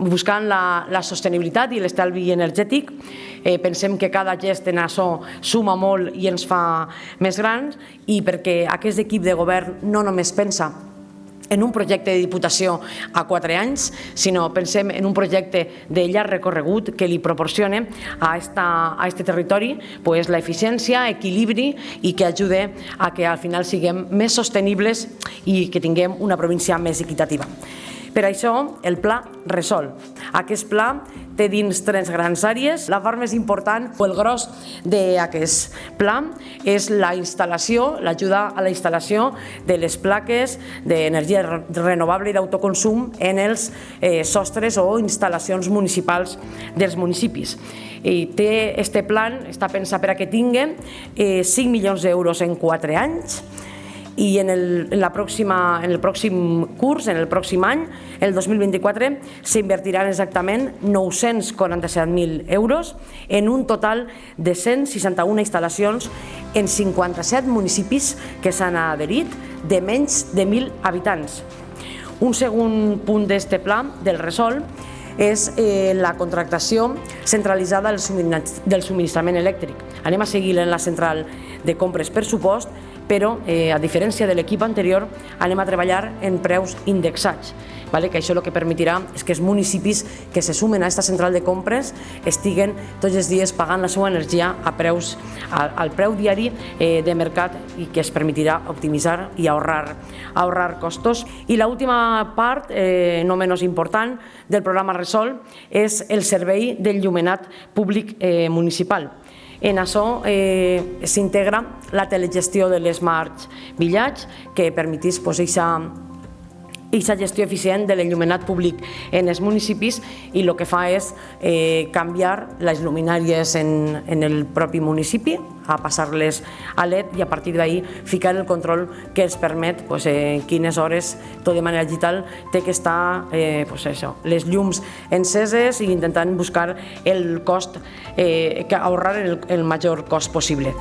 Buscant la sostenibilitat i l'estalvi energètic, pensem que cada gest en això suma molt i ens fa més grans, i perquè aquest equip de govern no només pensa en un projecte de Diputació a 4 anys, sinó pensem en un projecte de llarg recorregut que li proporcione a este territori l'eficiència, equilibri i que ajude a que al final siguem més sostenibles i que tinguem una província més equitativa. Per això, el Pla Resol. Aquest pla té dins 3 grans àrees. La part més important o el gros d'aquest pla és la instal·lació, l'ajuda a la instal·lació de les plaques d'energia renovable i d'autoconsum en els sostres o instal·lacions municipals dels municipis. Este plan està pensat per a que tingui 5 milions d'euros en 4 anys, i en el pròxim curs, en el pròxim any, el 2024, s'invertiran exactament 947.000 euros en un total de 161 instal·lacions en 57 municipis que s'han adherit de menys de 1.000 habitants. Un segon punt d'aquest pla del Resol és la contractació centralitzada del subministrament elèctric. Anem a seguir en la central de compres per supost, però, a diferència de l'equip anterior, anem a treballar en preus indexats, que això el que permetirà és que els municipis que se sumen a aquesta central de compres estiguen tots els dies pagant la seva energia al preu diari de mercat i que es permetirà optimitzar i ahorrar costos. I l'última part, no menys important, del programa Resol és el servei d'enllumenat públic municipal. En això s'integra la telegestió de l'Smart Village, que permetís aquesta gestió eficient de l'enllumenat públic en els municipis, i el que fa és canviar les lluminàries en el propi municipi, a passar-les a LED, i a partir d'ahir ficar el control que ens permet en quines hores, tot de manera digital, té que estar les llums enceses i intentant buscar el cost, ahorrar el major cost possible.